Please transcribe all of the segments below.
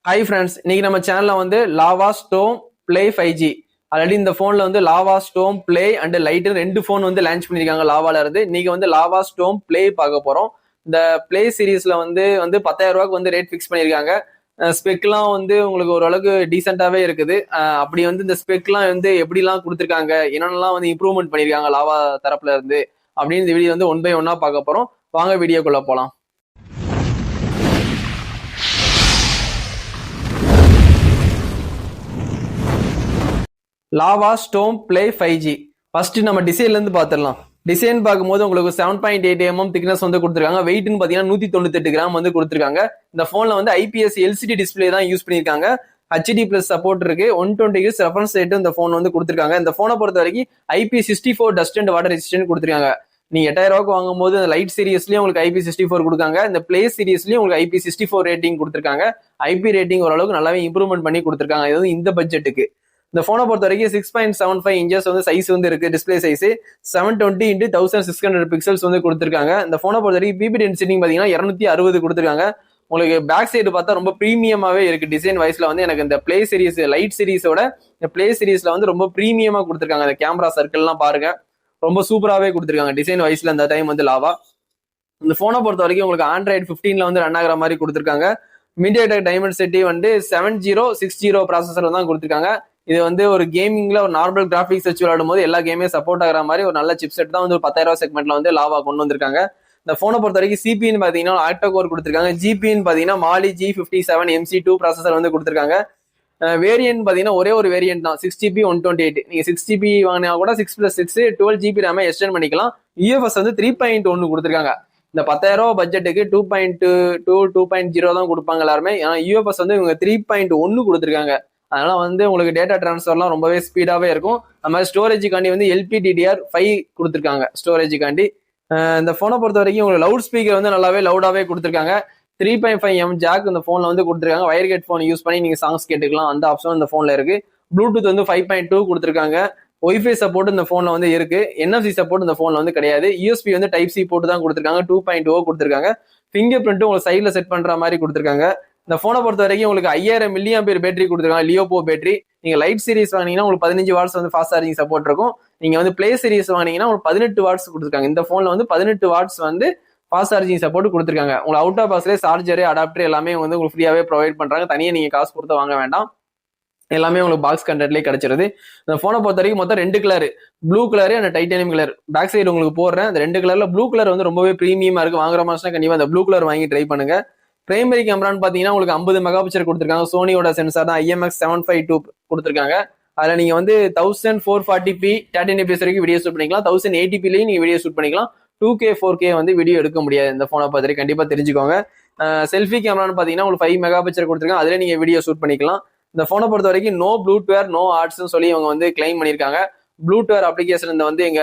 Hi friends, இன்னைக்கு நம்ம சேனல்ல வந்து lava storm play 5G. Already இந்த போன்ல வந்து lava storm play and light ரெண்டு போன் வந்து லான்ச் பண்ணிருக்காங்க லாவால இருந்து. இன்னைக்கு வந்து லாவா ஸ்டோம் பிளே பார்க்க போறோம். இந்த பிளே சீரீஸ்ல வந்து 10,000 ரூபாய்க்கு வந்து ரேட் ஃபிக்ஸ் பண்ணிருக்காங்க. ஸ்பெக்லாம் வந்து உங்களுக்கு ஓரளவுக்கு டீசென்டாவே இருக்குது. அப்படி வந்து இந்த ஸ்பெக்லாம் வந்து எப்படிலாம் கொடுத்துருக்காங்க, என்னென்னலாம் வந்து இம்ப்ரூவ்மெண்ட் பண்ணிருக்காங்க லாவா தரப்புல இருந்து அப்படின்னு இந்த வீடியோ வந்து 1 by 1 பார்க்க போறோம். வாங்க வீடியோக்குள்ள போலாம். Lava storm play 5G. First நம்ம டிசைன்ல இருந்து பாத்துடலாம். டிசைன் பார்க்கும்போது உங்களுக்கு 7.8 mm திக்னஸ் வந்து கொடுத்துருக்காங்க. வெயிட்னு பாத்தீங்கன்னா 198 கிராம் வந்து கொடுத்துருக்காங்க. இந்த போன்ல வந்து IPS LCD டிஸ்பிளே தான் யூஸ் பண்ணிருக்காங்க. HD+ சப்போர்ட் இருக்கு. 120 Hz ரெஃபரன்ஸ் ரேட் இந்த போன் வந்து கொடுத்துருக்காங்க. இந்த போனை பொறுத்த வரைக்கும் IP64 dust and water resistant கொடுத்துருக்காங்க. நீங்க 8,000 ரூபாய்க்கு வாங்கும் போது லைட் சீரிஸ்லயும் உங்களுக்கு IP64 கொடுக்காங்க. இந்த பிளே சீரிஸ்லயும் உங்களுக்கு IP64 ரேட்டிங் கொடுத்துருக்காங்க. IP ரேட்டிங் ஓரளவுக்கு நல்லாவே இம்ப்ரூவ்மெண்ட் பண்ணி கொடுத்துருக்காங்க. இது வந்து இந்த பட்ஜெட்டுக்கு. இந்த போனை பொறுத்த வரைக்கும் 6.75 இன்ச்சஸ் வந்து சைஸ் வந்து இருக்கு. டிஸ்பிளே சைஸ் 720 x 1600 பிக்சல்ஸ் வந்து கொடுத்துருக்காங்க. இந்த போனை பொறுத்த வரைக்கும் பிபி டென்சிட்டி பாத்தீங்கன்னா 260 கொடுத்துருக்காங்க. உங்களுக்கு பேக் சைடு பார்த்தா ரொம்ப பிரீமியமாவே இருக்கு. டிசைன் வைஸ்ல வந்து எனக்கு இந்த பிளே சீரிஸ் லைட் சீரிஸோட இந்த பிளே சீரிஸ்ல வந்து ரொம்ப பிரீமியமா கொடுத்துருக்காங்க. இந்த கேமரா சர்க்கிள் எல்லாம் பாருங்க, ரொம்ப சூப்பராகவே கொடுத்துருக்காங்க டிசைன் வைஸ்ல. இந்த டைம் வந்து லாவா இந்த போனை பொறுத்த வரைக்கும் உங்களுக்கு Android 15ல வந்து ரன் ஆகிற மாதிரி கொடுத்துருக்காங்க. MediaTek Dimensity வந்து 7060 ப்ராசஸர் தான் கொடுத்துருக்காங்க. இது வந்து ஒரு கேமிங்ல ஒரு நார்மல் கிராபிக்ஸ் வச்சு விளையாடும் போது எல்லா கேமே சப்போர்ட் ஆகிற மாதிரி ஒரு நல்ல சிப்செட் தான் வந்து ஒரு 10,000 ரூபாய் செக்மெண்ட்ல வந்து லாவா கொண்டு வந்திருக்காங்க. இந்த போனை பொறுத்த வரைக்கும் சிபின்னு பாத்தீங்கன்னா ஆக்டோ கோர் கொடுத்துருக்காங்க. ஜிபின்னு பாத்தீங்கன்னா மாலி G57 MC2 ப்ராசஸர் வந்து கொடுத்துருக்காங்க. வேரியன்ட் பாத்தீங்கன்னா ஒரே ஒரு வேரியன்ட் தான், 6GB 128. நீங்க 6GB வாங்கினா கூட 6+6 12GB RAM எக்ஸ்டெண்ட் பண்ணிக்கலாம். UFS வந்து 3.1 கொடுத்துருக்காங்க. இந்த 10,000 ரூபாய் பட்ஜெட்டுக்கு 2.2 2.0 தான் கொடுப்பாங்க எல்லாருமே. ஆனா UFS வந்து இவங்க 3.1 கொடுத்துருக்காங்க. அதனால வந்து உங்களுக்கு டேட்டா டிரான்ஸ்ஃபர்லாம் ரொம்பவே ஸ்பீடாவே இருக்கும். அது மாதிரி ஸ்டோரேஜுக்காண்டி வந்து LPDDR5 கொடுத்துருக்காங்க ஸ்டோரேஜுக்காண்டி. இந்த போனை பொறுத்த வரைக்கும் உங்களுக்கு லவுட் ஸ்பீக்கர் வந்து நல்லாவே லவுடாவே கொடுத்துருக்காங்க. 3.5 mm ஜாக் இந்த போன்ல வந்து கொடுத்துருக்காங்க. வயர் ஹெட் போன் யூஸ் பண்ணி நீங்க சாங்ஸ் கேட்டுக்கலாம், அந்த ஆப்ஷன் இந்த போன்ல இருக்கு. ப்ளூடூத் வந்து 5.2 கொடுத்துருக்காங்க. ஒய்ஃபை சப்போர்ட் இந்த போன்ல வந்து இருக்கு. NFC சப்போர்ட் இந்த போன்ல வந்து கிடையாது. USB வந்து Type-C போட்டு தான் கொடுத்துருக்காங்க. 2.0 கொடுத்துருக்காங்க. ஃபிங்கர் பிரிண்ட் உங்களுக்கு சைட்ல செட் பண்ற மாதிரி கொடுத்துருக்காங்க. இந்த போனை பொறுத்த வரைக்கும் உங்களுக்கு 5000 mAh பேட்டரி கொடுத்துருக்காங்க. லியோபோ பேட்டரி. நீங்க லைட் சீரிஸ் வாங்கினீங்கன்னா உங்களுக்கு 15 வாட்ஸ் வந்து ஃபாஸ்ட் சார்ஜிங் சப்போர்ட் இருக்கும். நீங்க வந்து பிளே சீரிஸ் வாங்கினீங்கன்னா உங்களுக்கு 18 வாட்ஸ் கொடுத்துருக்காங்க. இந்த போன்ல வந்து 18 வாட்ஸ் வந்து ஃபாஸ்ட் சார்ஜிங் சப்போர்ட் கொடுத்துருக்காங்க. உங்களுக்கு அவுட் ஆஃப் பாக்ஸ்லேயே சார்ஜர் அடாப்டர் எல்லாமே வந்து உங்களுக்கு ஃப்ரீயாவே ப்ரொவைட் பண்றாங்க. தனியாக நீங்க காசு கொடுத்து வாங்க வேண்டாம், எல்லாமே உங்களுக்கு பாக்ஸ் கண்டென்ட்லேயே கிடைச்சிருது. இந்த போனை பொறுத்த வரைக்கும் மொத்தம் 2 colour, blue colour and titanium colour. Back side உங்களுக்கு போடுறேன். அந்த 2 கலர்ல ப்ளூ கலர் வந்து ரொம்பவே பிரீமியமா இருக்கு. வாங்குற மாதிரி கண்டிப்பா அந்த ப்ளூ கலர் வாங்கி ட்ரை பண்ணுங்க. பிரைமரி கேமரான்னு பாத்தீங்கன்னா உங்களுக்கு 50 மெகா பிக்சல் கொடுத்துருக்காங்க. சோனியோட சென்சார் தான் IMX752 கொடுத்துருக்காங்க. அதுல நீங்க வந்து 1440p 13fps வரைக்கும் வீடியோ ஷூட் பண்ணிக்கலாம். 1080pலயும் நீங்க வீடியோ ஷூட் பண்ணிக்கலாம். 2K 4K வந்து வீடியோ எடுக்க முடியாது இந்த போனை பார்த்து கண்டிப்பா தெரிஞ்சுக்கோங்க. செல்ஃபி கேமரான்னு பாத்தீங்கன்னா உங்களுக்கு 5 மெகா பிக்சல் கொடுத்துருக்காங்க. அதுல நீங்க வீடியோ ஷூட் பண்ணிக்கலாம். இந்த போனை பொறுத்த வரைக்கும் நோ ப்ளூட்வேர் நோ ஆர்ட்ஸ்னு சொல்லி அவங்க வந்து கிளைம் பண்ணியிருக்காங்க. ப்ளூட்வேர் அப்ளிகேஷன் இந்த வந்து எங்க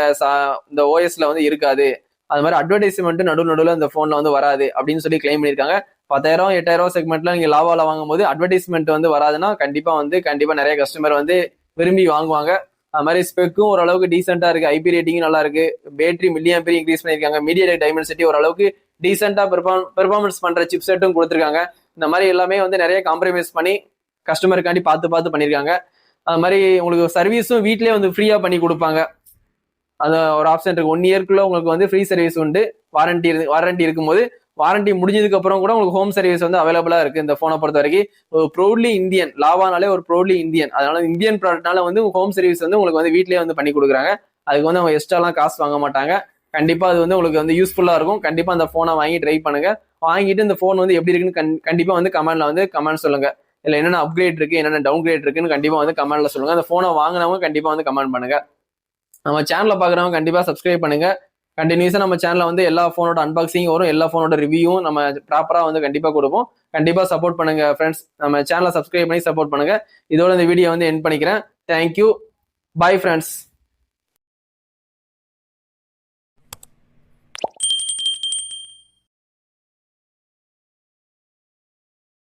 இந்த OSல வந்து இருக்காது. அது மாதிரி அட்வர்டைஸ்மெண்ட் நடுவில் இந்த போன்ல வந்து வராது அப்படின்னு சொல்லி கிளைம் பண்ணியிருக்காங்க. 10,000 8,000 செக்மெண்ட்ல நீங்க லாவால வாங்கும் போது அட்வர்டைஸ்மெண்ட் வந்து வராதுன்னா கண்டிப்பா நிறைய கஸ்டமர் வந்து விரும்பி வாங்குவாங்க. அது மாதிரி ஸ்பெக்கும் ஓரளவுக்கு டீசென்டா இருக்கு. IP ரேட்டிங் நல்லா இருக்கு. பேட்டரி மில்லியம்பேர் இன்க்ரீஸ் பண்ணிருக்காங்க. MediaTek Dimensity ஓரளவுக்கு டீசென்டா பெர்ஃபார்மன்ஸ் பண்ற சிப்செட்டும் கொடுத்துருக்காங்க. இந்த மாதிரி எல்லாமே வந்து நிறைய காம்ப்ரமைஸ் பண்ணி கஸ்டமருக்காண்டி பார்த்து பண்ணிருக்காங்க. அது மாதிரி உங்களுக்கு சர்வீஸும் வீட்லயே வந்து ஃப்ரீயா பண்ணி கொடுப்பாங்க. அது ஒரு ஆப்ஷன் இருக்கு. 1 இயர்க்குள்ள உங்களுக்கு வந்து ஃப்ரீ சர்வீஸ் உண்டு. வாரண்டி இருக்கும்போது வாரண்டி முடிஞ்சதுக்கு அப்புறம் கூட உங்களுக்கு ஹோம் சர்வீஸ் வந்து அவைலபிளா இருக்கு. இந்த போனை பொறுத்த வரைக்கும் ஒரு ப்ரௌட்லி இந்தியன், லாவானாலே ஒரு ப்ரௌட்லி இந்தியன், அதனால இந்தியன் ப்ராடக்ட்னால வந்து ஹோம் சர்வீஸ் வந்து உங்களுக்கு வந்து வீட்லயே வந்து பண்ணி கொடுக்குறாங்க. அதுக்கு வந்து அவங்க எக்ஸ்ட்ராலாம் காசு வாங்க மாட்டாங்க. கண்டிப்பா அது வந்து உங்களுக்கு வந்து யூஸ்ஃபுல்லா இருக்கும். கண்டிப்பா அந்த போனை வாங்கி ட்ரை பண்ணுங்க. வாங்கிட்டு இந்த போன் வந்து எப்படி இருக்குன்னு கண்டிப்பா வந்து கமெண்ட்ல வந்து கமெண்ட் சொல்லுங்க. இல்ல என்னென்ன அப்கிரேட் இருக்கு, என்னென்ன டவுன் கிரேட் இருக்குன்னு கண்டிப்பா வந்து கமெண்ட்ல சொல்லுங்க. அந்த போனை வாங்கினவங்க கண்டிப்பா வந்து கமெண்ட் பண்ணுங்க. நம்ம சேனலை பாக்குறவங்க கண்டிப்பா சப்ஸ்கிரைப் பண்ணுங்க. கண்டினியூஸா நம்ம சேனல்ல வந்து எல்லா போனோட அன்பாக்சிங் வரும், எல்லா போனோட ரிவ்யூவும் நம்ம ப்ராப்பரா வந்து கண்டிப்பா கொடுப்போம். கண்டிப்பா சப்போர்ட் பண்ணுங்க ஃப்ரெண்ட்ஸ். நம்ம சேனலை சப்ஸ்கிரைப் பண்ணி சப்போர்ட் பண்ணுங்க. இதோட இந்த வீடியோ வந்து எண்ட் பண்ணிக்கிறேன். Thank you, bye friends.